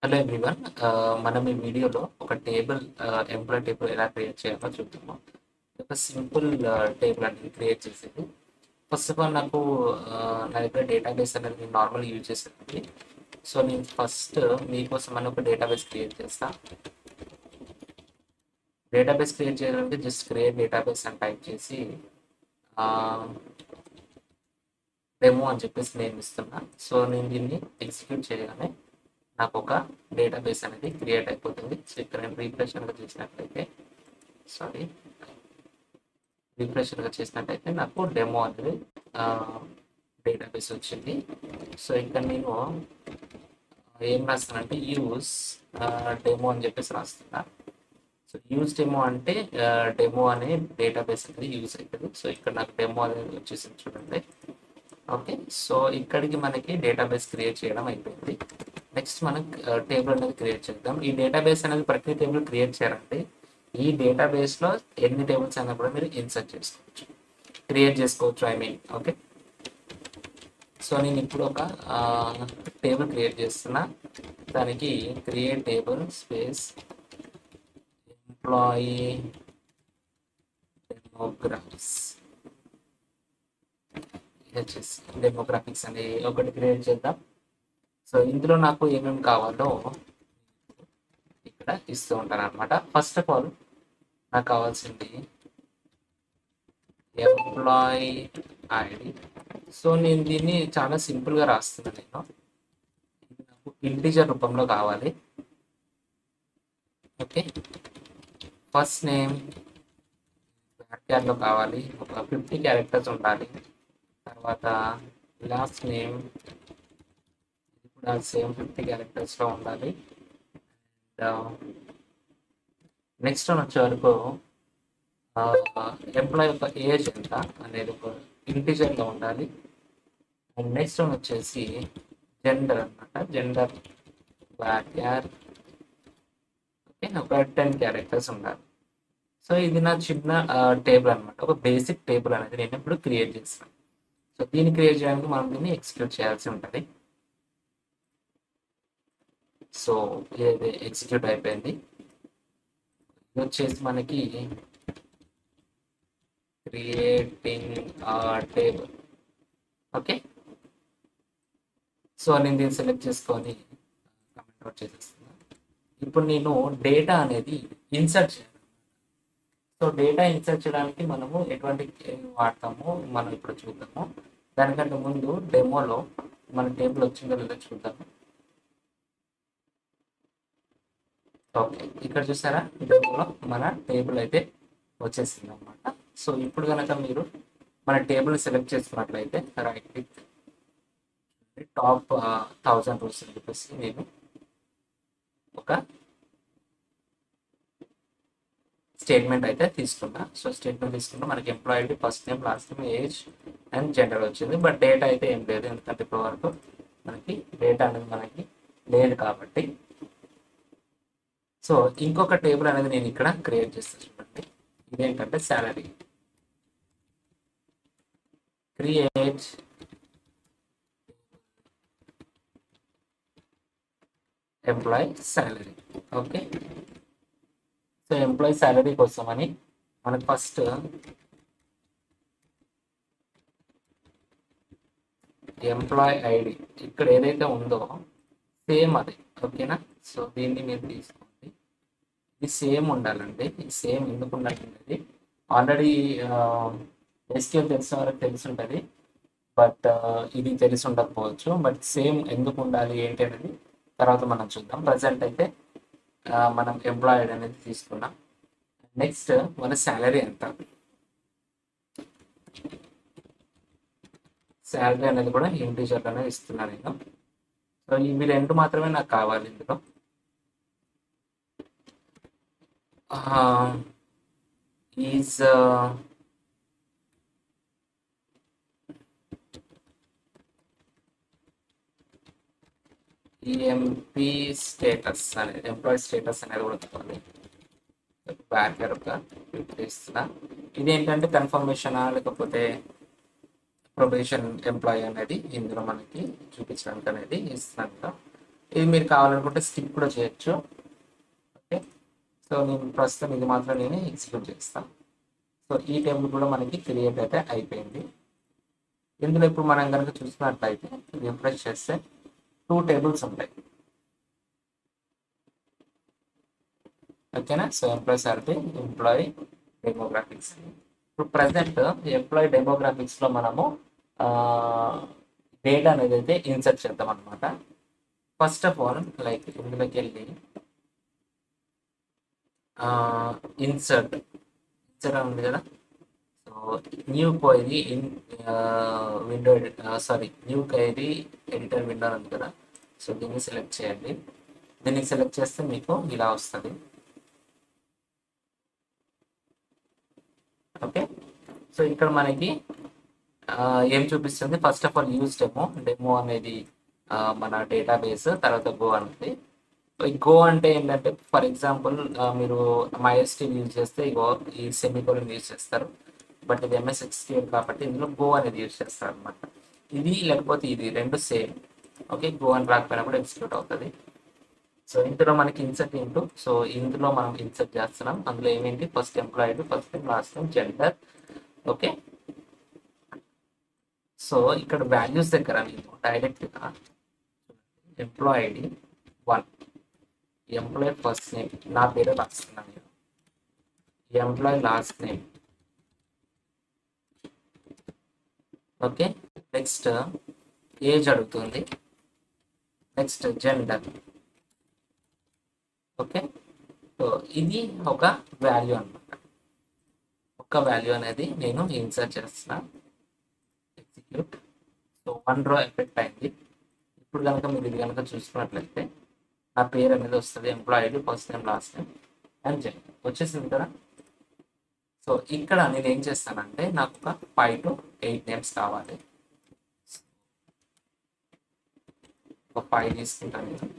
Hello everyone. మనం ఈ వీడియోలో ఒక టేబుల్ ఎంప్లాయ్ టేబుల్ ఎలా క్రియేట్ చేయాలో చూద్దాము. ఒక సింపుల్ టేబుల్ అనేది క్రియేట్ చేసేది. ఫస్ట్ ఆఫ్ ఆల్ నాకు నా దగ్గర డేటాబేస్ అనేది నేను నార్మల్ యూజ్ చేసేది. సో నేను ఫస్ట్ మీకోసం అని ఒక డేటాబేస్ క్రియేట్ చేస్తా. డేటాబేస్ క్రియేట్ చేయాలంటే జస్ట్ క్రియేట్ డేటాబేస్ అని టైప్ చేసి డెమో అని చెప్పేసి నేను ఇస్తున్నా. సో నేను దీన్ని ఎగ్జిక్యూట్ చేయగానే నాకు ఒక డేటాబేస్ అనేది క్రియేట్ అయిపోతుంది. సో ఇక్కడ నేను రీఫ్రెషర్గా చేసినట్టయితే నాకు డెమో అనేది డేటాబేస్ వచ్చింది. సో ఇక్కడ నేను ఏం రాస్తానంటే యూజ్ డెమో అని చెప్పేసి రాస్తున్నా. సో యూజ్ డెమో అంటే డెమో అనే డేటాబేస్ అనేది యూజ్ అవుతుంది. సో ఇక్కడ నాకు డెమో అనేది వచ్చేసింది చూడండి. ఓకే, సో ఇక్కడికి మనకి డేటాబేస్ క్రియేట్ చేయడం అయిపోయింది. నెక్స్ట్ మనం టేబుల్ అనేది క్రియేట్ చేద్దాం. ఈ డేటాబేస్ అనేది ప్రతి టేబుల్ క్రియేట్ చేయాలంటే ఈ డేటాబేస్లో ఎన్ని టేబుల్స్ అయినా కూడా మీరు ఇన్సర్ట్ చేసుకోవచ్చు, క్రియేట్ చేసుకోవచ్చు. ఓకే, సో నేను ఇప్పుడు ఒక టేబుల్ క్రియేట్ చేస్తున్నా. దానికి create table space employee demographics అని ఒకటి క్రియేట్ చేద్దాం. సో ఇందులో నాకు ఏమేమి కావాలో ఇక్కడ ఇస్తూ ఉంటాను అనమాట. ఫస్ట్ ఆఫ్ ఆల్ నాకు కావాల్సింది ఎంప్లాయీ ఐడి. సో నేను దీన్ని చాలా సింపుల్గా రాస్తున్నాను. ఇది నాకు ఇంటిజర్ రూపంలో కావాలి. ఓకే, ఫస్ట్ నేమ్ బ్యాక్యార్డ్లో కావాలి, ఒక 50 క్యారెక్టర్స్ ఉండాలి. తర్వాత లాస్ట్ నేమ్ సేమ్ 50 క్యారెక్టర్స్లో ఉండాలి. నెక్స్ట్ వచ్చే వరకు ఎంప్లాయ్ యొక్క ఏజ్ ఎంత అనేది ఒక ఇంటిజర్గా ఉండాలి. అండ్ నెక్స్ట్ వచ్చేసి జెండర్ అనమాట, జెండర్ బ్యాక్యార్. ఓకే, ఒక 10 క్యారెక్టర్స్ ఉండాలి. సో ఇది నా చిన్న టేబుల్ అనమాట, ఒక బేసిక్ టేబుల్ అనేది నేను ఇప్పుడు క్రియేట్ చేస్తాను. సో దీన్ని క్రియేట్ చేయడానికి మనం దీన్ని ఎగ్జిక్యూట్ చేయాల్సి ఉంటుంది. సో ఇది ఎగ్జిక్యూట్ అయిపోయింది. ఇది వచ్చేసి మనకి క్రియేటింగ్ టేబుల్. ఓకే, సో నేను దీన్ని సెలెక్ట్ చేసుకొని కమెంట్ అవుట్ చేసేస్తున్నాను. ఇప్పుడు నేను డేటా అనేది ఇన్సర్ట్ చేయాలి. సో డేటా ఇన్సర్ట్ చేయడానికి మనము ఎటువంటి వాడతామో మనం ఇప్పుడు చూద్దాము. దానికంటే ముందు డెమోలో మన టేబుల్ వచ్చిందో లేదో చూద్దాము. ఓకే, ఇక్కడ చూసారా, డెమోలో మన టేబుల్ అయితే వచ్చేసింది అనమాట. సో ఇప్పుడు కనుక మీరు మన టేబుల్ సెలెక్ట్ చేసుకున్నట్లయితే రైట్ క్లిక్ టాప్ 1000 రూల్స్ అని చెప్పేసి నేను ఒక స్టేట్మెంట్ అయితే తీసుకున్నా. సో స్టేట్మెంట్ తీసుకుంటే మనకి employee first name, last name, age and gender వచ్చింది. బట్ డేటా అయితే ఏం లేదు, ఎందుకంటే ఇప్పటి వరకు మనకి డేటా అనేది మనకి లేదు కాబట్టి. సో ఇంకొక టేబుల్ అనేది నేను ఇక్కడ క్రియేట్ చేస్తాను చూడండి. ఇదేంటంటే salary. Create employee salary. Okay, so employee salary కోసం అని మనకు ఫస్ట్ ఎంప్లాయీ ఐడి ఇక్కడ ఏదైతే ఉందో సేమ్ అది. ఓకేనా, సో దీన్ని మీరు తీసుకోండి. ఇది సేమ్ ఉండాలండి. ఇది సేమ్ ఎందుకు ఉండాలండి, ఆల్రెడీ ఎస్క్యూఎల్ తెలిసిన వరకు తెలిసి ఉంటుంది, బట్ ఇది తెలిసి ఉండకపోవచ్చు. బట్ సేమ్ ఎందుకు ఉండాలి ఏంటి అనేది తర్వాత మనం చూద్దాం. ప్రజెంట్ అయితే మనం ఎంప్లాయిడ్ అనేది తీసుకున్నాం. నెక్స్ట్ మన శాలరీ ఎంత, శాలరీ అనేది కూడా ఇంటిజర్లోనే ఇస్తున్నాను నేను. సో ఇవి రెండు మాత్రమే నాకు కావాలి ఇందులో. ఈజ్ ఎంపీ స్టేటస్ అనేది, ఎంప్లాయీ స్టేటస్ అనేది కూడా కావాలి. బ్యాకర్ ఇస్తున్నా. ఇదేంటంటే కన్ఫర్మేషనా లేకపోతే ప్రొబేషన్ ఎంప్లాయీ అనేది ఇందులో మనకి చూపించడానికి అనేది ఇస్తున్నాను. ఇది మీరు కావాలనుకుంటే స్కిప్ కూడా చేయొచ్చు. ఓకే, సో నేను ప్రస్తుతం ఇది మాత్రం నేను ఎగ్జిక్యూట్ చేస్తాను. సో ఈ టేబుల్ కూడా మనకి క్రియేట్ అయితే అయిపోయింది. ఇందులో ఇప్పుడు మనం కనుక చూసినట్లయితే రిఫ్రెష్ చేస్తే 2 టేబుల్స్ ఉంటాయి. ఓకేనా, so employee salary, employee demographics. ఇప్పుడు ప్రజెంట్ ఎంప్లాయీ డెమోగ్రాఫిక్స్లో మనము డేటా అనేది అయితే ఇన్సర్ట్ చేద్దాం అనమాట. ఫస్ట్ ఆఫ్ ఆల్ లైక్ ఇందులోకి వెళ్ళి ఇన్సర్ట్ ఉంది కదా, so new query in window sorry new query editor window ఉంది కదా, సో దీన్ని సెలెక్ట్ చేయండి. దీన్ని సెలెక్ట్ చేస్తే మీకు ఇలా వస్తుంది. ఓకే, సో ఇక్కడ మనకి ఏం చూపిస్తుంది, first of all use demo అనేది మన డేటాబేస్, తర్వాత గో అనేది. గో అంటే ఏంటంటే ఫర్ ఎగ్జాంపుల్ మీరు MySQL యూజ్ చేస్తే ఇగో ఈ సెమీకోలన్ యూజ్ చేస్తారు, బట్ ఇది MS SQL కాబట్టి ఇందులో గో అనేది యూజ్ చేస్తారు అనమాట. ఇది లేకపోతే ఇది రెండు సేమ్. ఓకే, గో అని రాకపోయినా కూడా ఎగ్జిక్యూట్ అవుతుంది. సో ఇందులో మనకి ఇన్సర్ట్ ఇంటూ, సో ఇందులో మనం ఇన్సర్ట్ చేస్తున్నాం. అందులో ఏమేంటి, first employee ID, first name, last name, gender. Okay, so ఇక్కడ వాల్యూస్ దగ్గర నేను డైరెక్ట్గా employ ID 1, employ first name నా పేరు రాస్తున్నాను నేను, employ last name. Okay, next age అడుగుతుంది, నెక్స్ట్ జెండర్. ఓకే, సో ఇది ఒక వాల్యూ అనమాట. ఒక వాల్యూ అనేది నేను ఇన్సర్ట్ చేస్తున్నా, ఎగ్జిక్యూట్. సో 1 రో ఎఫెక్ట్ అయింది. ఇప్పుడు కనుక మీరు ఇది కనుక చూసుకున్నట్లయితే నా పేరు అనేది వస్తుంది, employee ID, first name, last name and gender వచ్చేసింది కదా. సో ఇక్కడ నేను ఏం చేస్తానంటే నాకు ఒక 5 to 8 నేమ్స్ కావాలి. ఒక 5 తీసుకుంటాను నేను.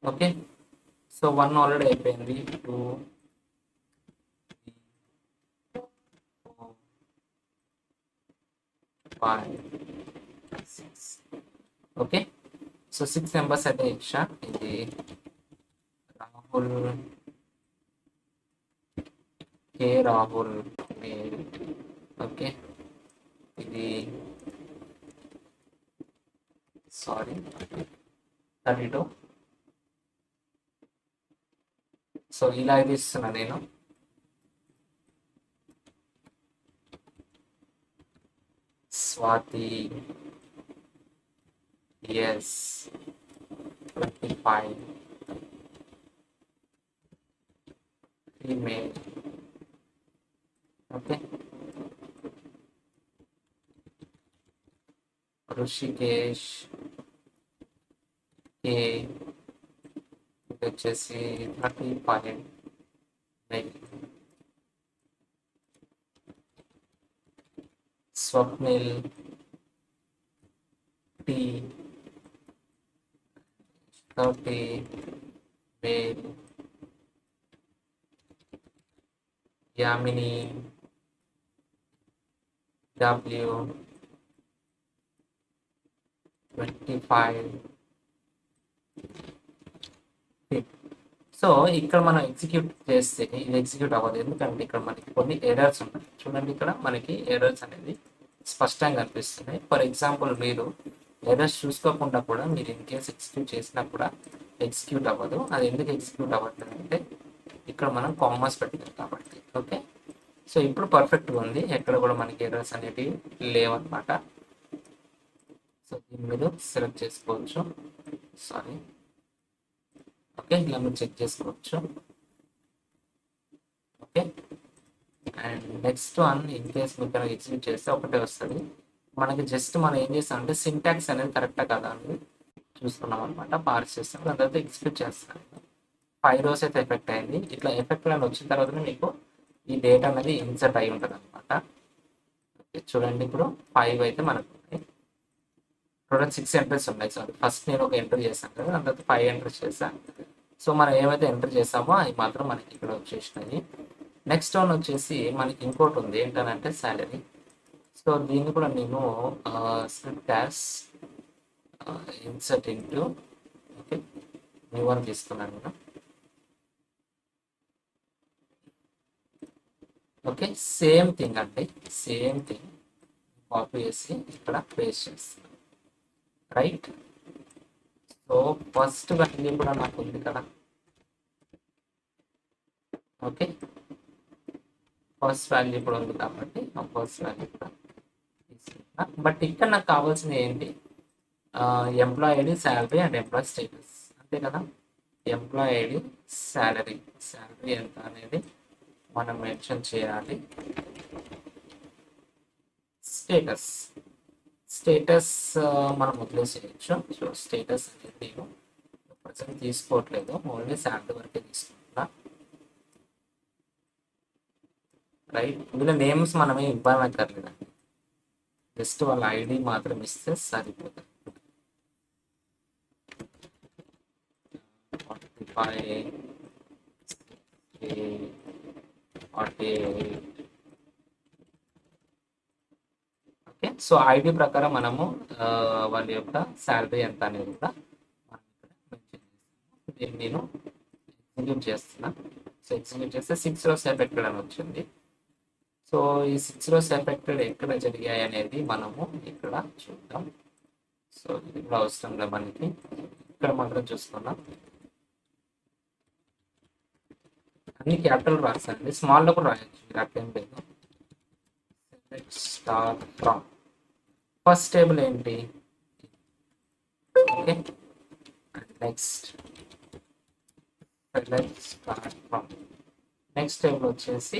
ఓకే, సో 1 ఆల్రెడీ అయిపోయింది, 2, 3, 4, 5, 6. ఓకే, సో 6 మెంబర్స్ అయితే ఇచ్చా. ఇది రాహుల్, రాహుల్ మేల్. ఓకే, ఇది సారీ 32. సో ఇలా ఇది ఇస్తున్నా నేను. Swathi S 25, female. Okay, Rishikesh K వచ్చేసి 35, male. Swapnil T 30, male. Yamini W 25. So ఇక్కడ మనం ఎగ్జిక్యూట్ చేస్తే ఇది ఎగ్జిక్యూట్ అవ్వదు, ఎందుకంటే ఇక్కడ మనకి కొన్ని ఎర్రర్స్ ఉన్నాయి. చూడండి, ఇక్కడ మనకి ఎర్రర్స్ అనేది స్పష్టంగా కనిపిస్తున్నాయి. ఫర్ ఎగ్జాంపుల్ మీరు ఎర్రర్స్ చూసుకోకుండా కూడా మీరు ఇన్ కేస్ ఎగ్జిక్యూట్ చేసినా కూడా ఎగ్జిక్యూట్ అవ్వదు. అది ఎందుకు ఎగ్జిక్యూట్ అవ్వట్లేదు అంటే ఇక్కడ మనం కామర్స్ పెట్టాం కాబట్టి. ఓకే, సో ఇప్పుడు పర్ఫెక్ట్గా ఉంది, ఎక్కడ కూడా మనకి ఎర్రర్స్ అనేవి లేవన్నమాట. సో దీన్ని మీరు సెలెక్ట్ చేసుకోవచ్చు, సారీ. ఓకే, ఇలా మీరు చెక్ చేసుకోవచ్చు. Okay, and next one in case మీరు కనుక ఎగ్జిక్యూట్ చేస్తే ఒకటే వస్తుంది. మనకి జస్ట్ మనం ఏం చేస్తామంటే సింటాక్స్ అనేది కరెక్టా కదా అని చూసుకున్నాం అనమాట. పార్స్ చేస్తాం, దాని తర్వాత ఎగ్జిక్యూట్ చేస్తాం. 5 rows అయితే ఎఫెక్ట్ అయింది. ఇట్లా ఎఫెక్ట్ అని వచ్చిన తర్వాతనే మీకు ఈ డేటా అనేది ఇన్సర్ట్ అయి ఉంటుంది అనమాట. చూడండి, ఇప్పుడు 5 అయితే మనకు టోటల్ 6 ఎంట్రీస్ ఉన్నాయి. సారీ, ఫస్ట్ నేను ఒక ఎంట్రీ చేశాను కదా, దాని తర్వాత 5 ఎంట్రీస్ చేశాను. సో మనం ఏమైతే ఎంటర్ చేసామో అవి మాత్రం మనకి ఇక్కడ వచ్చేసినాయి. నెక్స్ట్ వన్ వచ్చేసి మనకి ఇంకోటి ఉంది ఏంటనంటే సాలరీ. సో దీన్ని కూడా నేను script as insert into okay new one తీసుకున్నాను కదా. ఓకే సేమ్ థింగ్ అండి, సేమ్ థింగ్ కాపీ చేసి ఇక్కడ పేస్ట్ చేస్తాను, రైట్. సో ఫస్ట్ వాల్యూ కూడా నాకు ఉంది కదా. ఓకే ఫస్ట్ వాల్యూ కూడా ఉంది కాబట్టి ఆ ఫస్ట్ వాల్యూ కూడా తీసుకుంటా. బట్ ఇక్కడ నాకు కావాల్సింది ఏంటి, employee ID, salary and employee status, అంతే కదా. ఎంప్లాయ్ ఐడి, శాలరీ ఎంత అనేది మనం మెన్షన్ చేయాలి. స్టేటస్ మనం వదిలేసేయచ్చు. సో స్టేటస్ అనేది నేను ప్రజెంట్ తీసుకోవట్లేదు, ఓన్లీ శాలరీ వరకే తీసుకుంటున్నా, రైట్. వీళ్ళ నేమ్స్ మనమే ఇవ్వాలక్కర్లేదండి, జస్ట్ వాళ్ళ ఐడి మాత్రం ఇస్తే సరిపోతుంది. 45, 48. ఓకే సో ఐడి ప్రకారం మనము వాళ్ళ యొక్క శాలరీ ఎంత అనేది కూడా మనం ఇక్కడ మెన్షన్ చేస్తాము. దీన్ని నేను ఎగ్జిక్యూట్ చేస్తున్నా. సో ఎగ్జిక్యూట్ చేస్తే 6 rows ఎఫెక్టెడ్ అని వచ్చింది. సో ఈ 6 rows ఎఫెక్టెడ్ ఎక్కడ జరిగాయి అనేది మనము ఇక్కడ చూద్దాం. సో ఇది కూడా అవసరం లేదు మనకి, ఇక్కడ మాత్రం చూసుకున్నాం. అన్ని క్యాపిటల్ రాస్తానండి, స్మాల్లో కూడా రాయొచ్చు, మీరు అట్లేం లేదు. స్టార్ట్ ఫ్రమ్ ఫస్ట్ టేబుల్ ఏంటి, okay next start from next table వచ్చేసి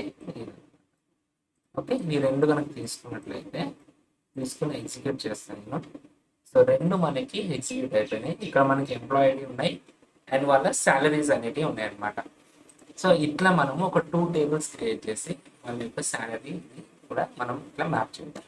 ఓకే. ఈ రెండు కనుక తీసుకున్నట్లయితే తీసుకుని ఎగ్జిక్యూట్ చేస్తాను నేను. సో రెండు మనకి ఎగ్జిక్యూట్ అయిపోయినాయి. ఇక్కడ మనకి ఎంప్లాయ్ ఐడి ఉన్నాయి అండ్ వాళ్ళ శాలరీస్ అనేవి ఉన్నాయి అన్నమాట. సో ఇట్లా మనము ఒక 2 tables క్రియేట్ చేసి వాళ్ళ యొక్క శాలరీ కూడా మనం ఇట్లా మ్యాప్ చేద్దాం.